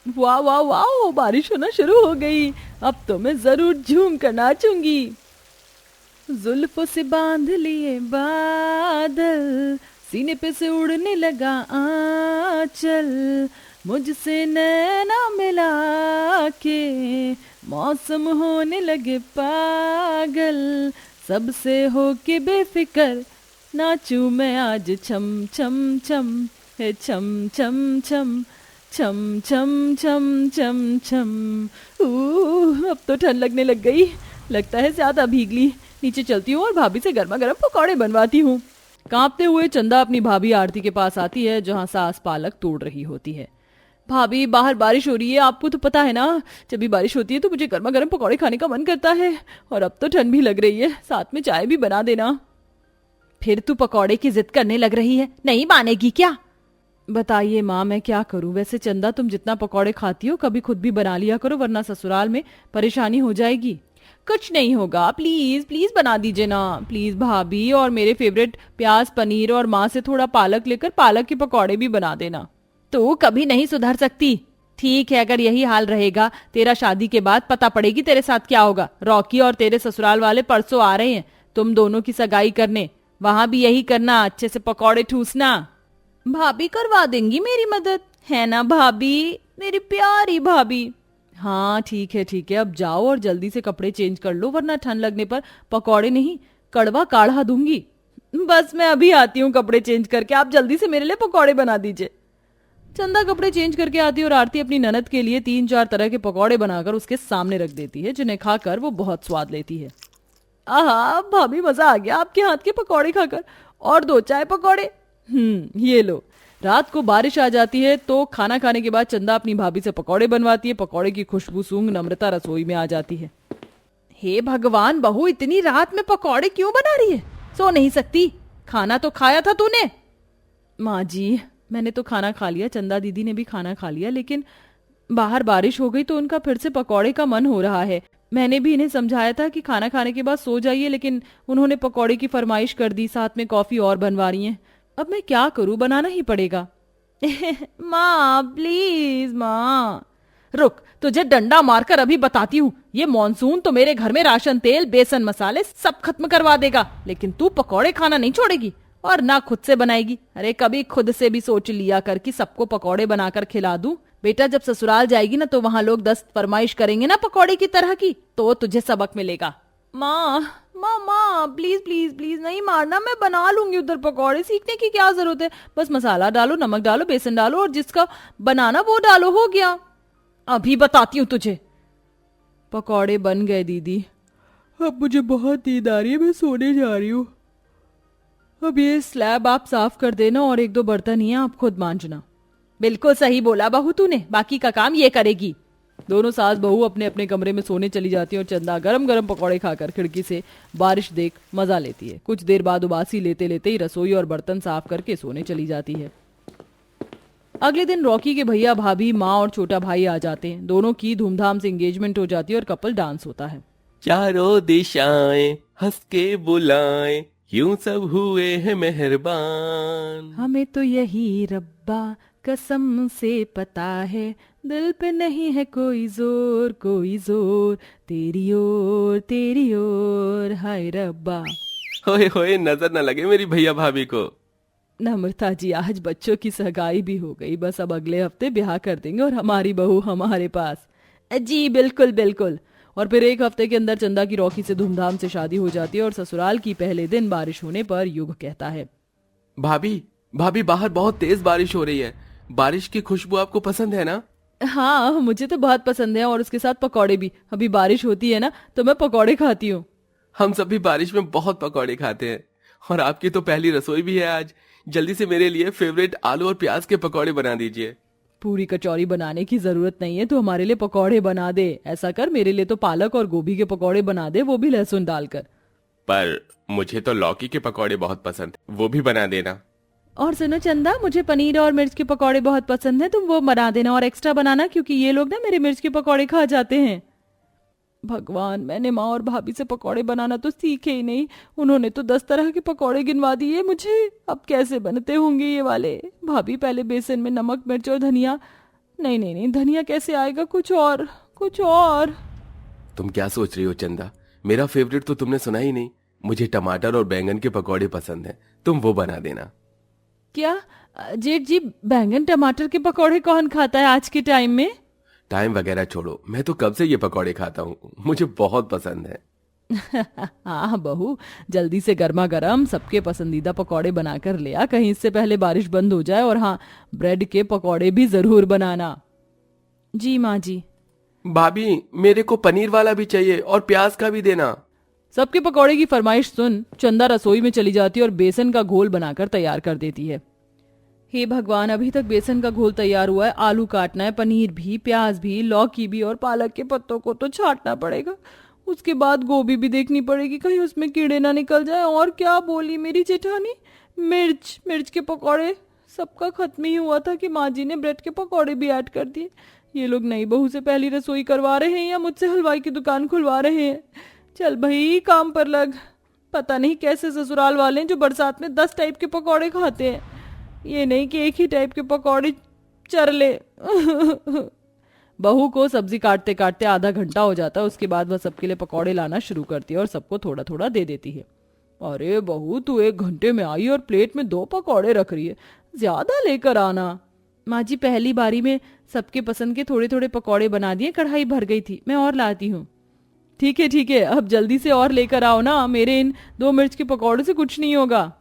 वाह वाह वाह, बारिश होना शुरू हो गई। अब तो मैं जरूर झूम कर नाचूंगी। जुल्फों से बांध लिए बादल, सीने पे से उड़ने लगा आंचल, मुझसे नैना मिला के मौसम होने लगे पागल, सबसे होके बेफिकर नाचूं मैं आज छम छम छम, है छम छम छम, छम छम छम छम छम। अब तो ठंड लगने लग गई, लगता है ज्यादा भीगली। नीचे चलती हूँ और भाभी से गर्मा गर्म पकौड़े बनवाती हूँ। कांपते हुए चंदा अपनी भाभी आरती के पास आती है, जहाँ सास पालक तोड़ रही होती है। भाभी, बाहर बारिश हो रही है, आपको तो पता है ना, जब भी बारिश होती है तो मुझे गर्मा गर्म पकौड़े खाने का मन करता है। और अब तो ठंड भी लग रही है, साथ में चाय भी बना देना। फिर तू पकौड़े की जिद करने लग रही है, नहीं मानेगी क्या? बताइए माँ, मैं क्या करूं? वैसे चंदा, तुम जितना पकौड़े खाती हो कभी खुद भी बना लिया करो, वरना ससुराल में परेशानी हो जाएगी। कुछ नहीं होगा, प्लीज प्लीज बना दीजिए ना, प्लीज भाभी। और मेरे फेवरेट प्याज पनीर और माँ से थोड़ा पालक लेकर पालक के पकौड़े भी बना देना। तू कभी नहीं सुधर सकती। ठीक है, अगर यही हाल रहेगा तेरा, शादी के बाद पता पड़ेगी तेरे साथ क्या होगा। रॉकी और तेरे ससुराल वाले परसों आ रहे हैं तुम दोनों की सगाई करने, वहां भी यही करना, अच्छे से पकौड़े ठूसना। भाभी करवा देंगी मेरी मदद, है ना भाभी, मेरी प्यारी भाभी। हाँ ठीक है ठीक है, अब जाओ और जल्दी से कपड़े चेंज कर लो, वरना ठंड लगने पर पकौड़े नहीं कड़वा काढ़ा दूंगी। बस मैं अभी आती हूँ कपड़े चेंज करके, आप जल्दी से मेरे लिए पकौड़े बना दीजिए। चंदा कपड़े चेंज करके आती है और आरती अपनी ननद के लिए 3-4 तरह के पकौड़े बनाकर उसके सामने रख देती है, जिन्हें खाकर वो बहुत स्वाद लेती है। आहा भाभी, मजा आ गया आपके हाथ के पकौड़े खाकर। और दो चाय पकौड़े। ये लो। रात को बारिश आ जाती है तो खाना खाने के बाद चंदा अपनी भाभी से पकौड़े बनवाती है। पकौड़े की खुशबू सूंघ नम्रता रसोई में आ जाती है। हे भगवान, बहू इतनी रात में पकौड़े क्यों बना रही है? सो नहीं सकती, खाना तो खाया था तूने। माँ जी, मैंने तो खाना खा लिया, चंदा दीदी ने भी खाना खा लिया, लेकिन बाहर बारिश हो गई तो उनका फिर से पकौड़े का मन हो रहा है। मैंने भी इन्हें समझाया था कि खाना खाने के बाद सो जाइए, लेकिन उन्होंने पकौड़े की फरमाइश कर दी, साथ में कॉफी और बनवा रही हैं। अब मैं क्या करूं, बनाना ही पड़ेगा। माँ प्लीज माँ। रुक, तुझे डंडा मारकर अभी बताती हूँ। ये मॉनसून तो मेरे घर में राशन तेल बेसन मसाले सब खत्म करवा देगा, लेकिन तू पकौड़े खाना नहीं छोड़ेगी और ना खुद से बनाएगी। अरे कभी खुद से भी सोच लिया कर कि सबको पकौड़े बनाकर खिला दूं। बेटा, जब ससुराल जाएगी ना तो वहां लोग 10 फरमाइश करेंगे ना पकौड़े की तरह की, तो तुझे सबक मिलेगा। माँ माँ माँ, प्लीज प्लीज प्लीज नहीं मारना, मैं बना लूंगी उधर पकौड़े, सीखने की क्या जरूरत है? बस मसाला डालो, नमक डालो, बेसन डालो और जिसका बनाना वो डालो, हो गया। अभी बताती हूँ तुझे। पकौड़े बन गए दीदी। अब मुझे बहुत नींद आ रही है, मैं सोने जा रही हूँ। अब ये स्लैब आप साफ कर देना और 1-2 बर्तन ही हैं, आप खुद मांजना। बिल्कुल सही बोला बहू तूने, बाकी का काम ये करेगी। दोनों सास बहू अपने अपने कमरे में सोने चली जाती है और चंदा गरम गरम पकौड़े खाकर खिड़की से बारिश देख मजा लेती है। कुछ देर बाद उबासी लेते लेते ही रसोई और बर्तन साफ करके सोने चली जाती है। अगले दिन रॉकी के भैया भाभी, माँ और छोटा भाई आ जाते हैं। दोनों की धूमधाम से एंगेजमेंट हो जाती है और कपल डांस होता है। चारों दिशाएं हंस के बुलाएं, यूं सब हुए हैं मेहरबान। हमें तो यही रब्बा कसम से पता है, दिल पे नहीं है कोई जोर कोई जोर, तेरी ओर हाय रब्बा। होए होए, नजर न लगे मेरी भैया भाभी को। नम्रता जी, आज बच्चों की सगाई भी हो गई, बस अब अगले हफ्ते ब्याह कर देंगे और हमारी बहू हमारे पास। जी बिल्कुल बिल्कुल। और फिर 1 हफ्ते के अंदर चंदा की रॉकी से धूमधाम से शादी हो जाती है और ससुराल की पहले दिन बारिश होने पर युग कहता है। भाभी भाभी, बाहर बहुत तेज बारिश हो रही है। बारिश की खुशबू आपको पसंद है ना? हाँ मुझे तो बहुत पसंद है, और उसके साथ पकौड़े भी। अभी बारिश होती है ना तो मैं पकौड़े खाती हूँ। हम सभी बारिश में बहुत पकौड़े खाते हैं, और आपकी तो पहली रसोई भी है आज। जल्दी से मेरे लिए फेवरेट आलू और प्याज के पकौड़े बना दीजिए। पूरी कचौरी बनाने की जरूरत नहीं है, तो हमारे लिए पकौड़े बना दे। ऐसा कर, मेरे लिए तो पालक और गोभी के पकौड़े बना दे, वो भी लहसुन डालकर। पर मुझे तो लौकी के पकौड़े बहुत पसंद, वो भी बना देना। और सुनो चंदा, मुझे पनीर और मिर्च के पकौड़े बहुत पसंद है, तुम वो बना देना और एक्स्ट्रा बनाना, क्योंकि ये लोग ना मेरे मिर्च के पकौड़े खा जाते हैं। भगवान, मैंने माँ और भाभी से पकौड़े बनाना तो सीखे ही नहीं, उन्होंने तो 10 तरह के पकौड़े गिनवा दिए मुझे। अब कैसे बनते होंगे ये वाले? भाभी पहले बेसन में नमक मिर्च और धनिया नहीं नहीं नहीं, धनिया कैसे आएगा, कुछ और कुछ और। तुम क्या सोच रही हो चंदा? मेरा फेवरेट तो तुमने सुना ही नहीं। मुझे टमाटर और बैंगन के पकौड़े पसंद हैं, तुम वो बना देना। क्या जेठ जी, बैंगन टमाटर के पकौड़े कौन खाता है आज के टाइम में? टाइम वगैरह छोड़ो, मैं तो कब से ये पकौड़े खाता हूँ, मुझे बहुत पसंद है। हाँ बहू, जल्दी से गर्मा गर्म सबके पसंदीदा पकौड़े बनाकर ले आ, कहीं इससे पहले बारिश बंद हो जाए। और हाँ, ब्रेड के पकौड़े भी जरूर बनाना। जी माँ जी। भाभी, मेरे को पनीर वाला भी चाहिए और प्याज का भी देना। सबके पकौड़े की फरमाइश सुन चंदा रसोई में चली जाती है और बेसन का घोल बनाकर तैयार कर देती है। हे भगवान, अभी तक बेसन का घोल तैयार हुआ है, आलू काटना है, पनीर भी, प्याज भी, लौकी भी और पालक के पत्तों को तो छांटना पड़ेगा। उसके बाद गोभी भी देखनी पड़ेगी, कहीं उसमें कीड़े ना निकल जाए। और क्या बोली मेरी जेठानी, मिर्च, मिर्च के पकौड़े। सबका खत्म ही हुआ था कि माँ जी ने ब्रेड के पकौड़े भी ऐड कर दिए। ये लोग नई बहू से पहली रसोई करवा रहे हैं या मुझसे हलवाई की दुकान खुलवा रहे हैं। चल भाई, काम पर लग। पता नहीं कैसे ससुराल वाले हैं जो बरसात में 10 टाइप के पकौड़े खाते हैं। ये नहीं कि एक ही टाइप के पकौड़े चर ले। बहू को सब्जी काटते काटते आधा घंटा हो जाता है। उसके बाद वह सबके लिए पकौड़े लाना शुरू करती है और सबको थोड़ा थोड़ा दे देती है। अरे बहू, तू 1 घंटे में आई और प्लेट में 2 पकौड़े रख रही है, ज्यादा लेकर आना। माँ जी, पहली बारी में सबके पसंद के थोड़े थोड़े पकौड़े बना दिए, कढ़ाई भर गई थी, मैं और लाती हूँ। ठीक है, अब जल्दी से और लेकर आओ ना, मेरे इन 2 मिर्च के पकौड़े से कुछ नहीं होगा।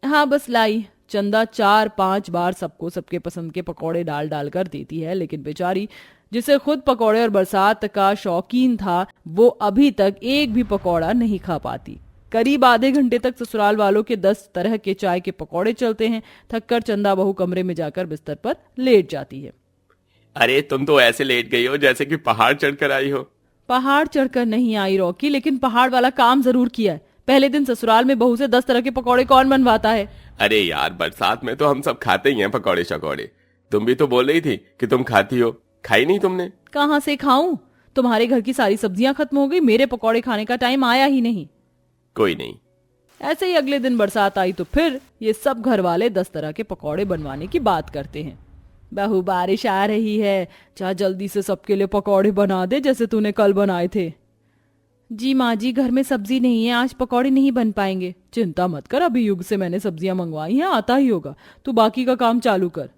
हाँ बस लाई। चंदा 4-5 बार सबको सबके पसंद के पकौड़े डाल डाल कर देती है, लेकिन बेचारी जिसे खुद पकौड़े और बरसात का शौकीन था, वो अभी तक एक भी पकौड़ा नहीं खा पाती। करीब आधे घंटे तक ससुराल वालों के 10 तरह के चाय के पकौड़े चलते हैं। थककर चंदा बहू कमरे में जाकर बिस्तर पर लेट जाती है। अरे तुम तो ऐसे लेट गई हो जैसे कि पहाड़ चढ़कर आई हो। पहाड़ चढ़कर नहीं आई रॉकी, लेकिन पहाड़ वाला काम जरूर किया है। पहले दिन ससुराल में बहू से 10 तरह के पकौड़े कौन बनवाता है? अरे यार, बरसात में तो हम सब खाते ही हैं पकौड़े शकौड़े। तुम भी तो बोल रही थी कि तुम खाती हो, खाई नहीं तुमने? कहाँ से खाऊं? तुम्हारे घर की सारी सब्जियां खत्म हो गई, मेरे पकौड़े खाने का टाइम आया ही नहीं। कोई नहीं। ऐसे ही अगले दिन बरसात आई तो फिर ये सब घर वाले 10 तरह के पकौड़े बनवाने की बात करते हैं। बहू, बारिश आ रही है, चाहे जल्दी से सबके लिए पकौड़े बना दे जैसे तूने कल बनाए थे। जी माँ जी, घर में सब्जी नहीं है, आज पकौड़े नहीं बन पाएंगे। चिंता मत कर, अभी युग से मैंने सब्जियां मंगवाई हैं, आता ही होगा। तू बाकी का काम चालू कर।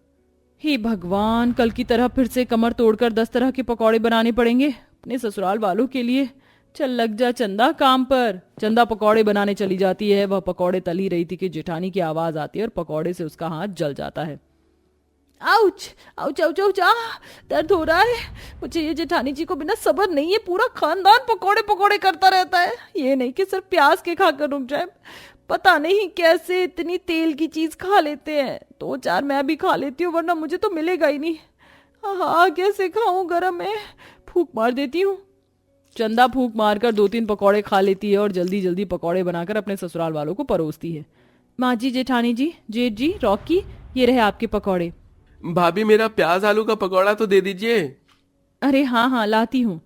हे भगवान, कल की तरह फिर से कमर तोड़कर 10 तरह के पकौड़े बनाने पड़ेंगे अपने ससुराल वालों के लिए। चल लग जा चंदा काम पर। चंदा पकौड़े बनाने चली जाती है। वह पकौड़े तल ही रही थी कि जेठानी की आवाज आती है और पकौड़े से उसका हाथ जल जाता है। आउच आउच आउच आउच, दर्द हो रहा है मुझे। ये जेठानी जी को बिना सब्र नहीं है, पूरा खानदान पकौड़े पकौड़े करता रहता है। ये नहीं कि सिर्फ प्याज के खाकर रुक जाए, पता नहीं कैसे इतनी तेल की चीज खा लेते हैं। 2-4 मैं भी खा लेती हूँ, वरना मुझे तो मिलेगा ही नहीं। हाँ, कैसे खाऊं, गरम है। फूंक मार देती हूँ। चंदा फूंक मारकर 2-3 पकौड़े खा लेती है और जल्दी जल्दी पकौड़े बनाकर अपने ससुराल वालों को परोसती है। माँ जी, जेठानी जी, जेठ जी, रॉकी, ये रहे आपके पकौड़े। भाभी, मेरा प्याज आलू का पकौड़ा तो दे दीजिए। अरे हाँ, लाती हूँ।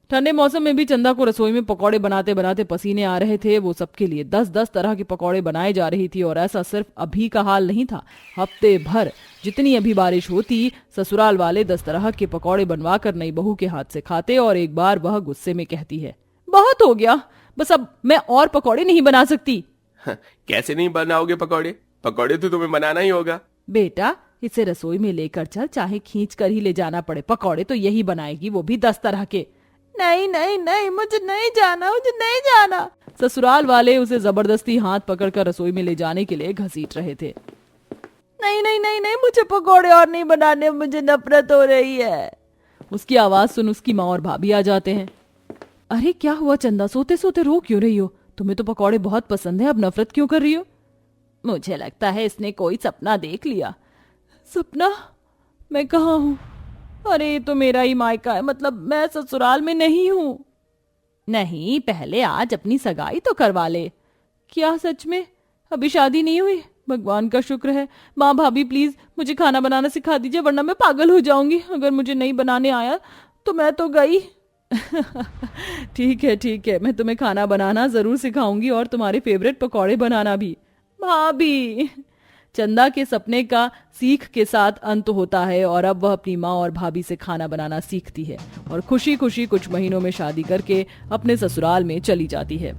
ठंडे मौसम में भी चंदा को रसोई में पकौड़े बनाते बनाते पसीने आ रहे थे। वो सबके लिए 10-10 तरह के पकौड़े बनाए जा रही थी। और ऐसा सिर्फ अभी का हाल नहीं था, हफ्ते भर जितनी अभी बारिश होती, ससुराल वाले 10 तरह के पकौड़े बनवा कर नई बहू के हाथ से खाते। और एक बार वह गुस्से में कहती है, बहुत हो गया, बस अब मैं और पकौड़े नहीं बना सकती। कैसे नहीं बनाओगे पकौड़े? पकौड़े तो तुम्हें बनाना ही होगा। बेटा, इसे रसोई में लेकर चल, चाहे खींच कर ही ले जाना पड़े। पकौड़े तो यही बनाएगी, वो भी 10 तरह के। नहीं नहीं नहीं, मुझे नहीं जाना, मुझे नहीं जाना। ससुराल वाले उसे जबरदस्ती हाथ पकड़कर रसोई में ले जाने के लिए घसीट रहे थे। नहीं नहीं नहीं नहीं, मुझे पकौड़े और नहीं बनाने, मुझे नफरत हो रही है। उसकी आवाज सुन उसकी माँ और भाभी आ जाते हैं। अरे क्या हुआ चंदा, सोते सोते रो क्यों रही हो? तुम्हें तो पकौड़े बहुत पसंद है, अब नफरत क्यों कर रही हो? मुझे लगता है इसने कोई सपना देख लिया। सपना? मैं कहाँ हूँ? अरे ये तो मेरा ही मायका है, मतलब मैं ससुराल में नहीं हूँ। नहीं, पहले आज अपनी सगाई तो करवा ले। क्या सच में? अभी शादी नहीं हुई? भगवान का शुक्र है। माँ, भाभी, प्लीज मुझे खाना बनाना सिखा दीजिए, वरना मैं पागल हो जाऊंगी। अगर मुझे नहीं बनाने आया तो मैं तो गई। ठीक है, मैं तुम्हें खाना बनाना जरूर सिखाऊंगी और तुम्हारे फेवरेट पकौड़े बनाना भी। भाभी, चंदा के सपने का सीख के साथ अंत होता है और अब वह अपनी माँ और भाभी से खाना बनाना सीखती है और खुशी खुशी कुछ महीनों में शादी करके अपने ससुराल में चली जाती है।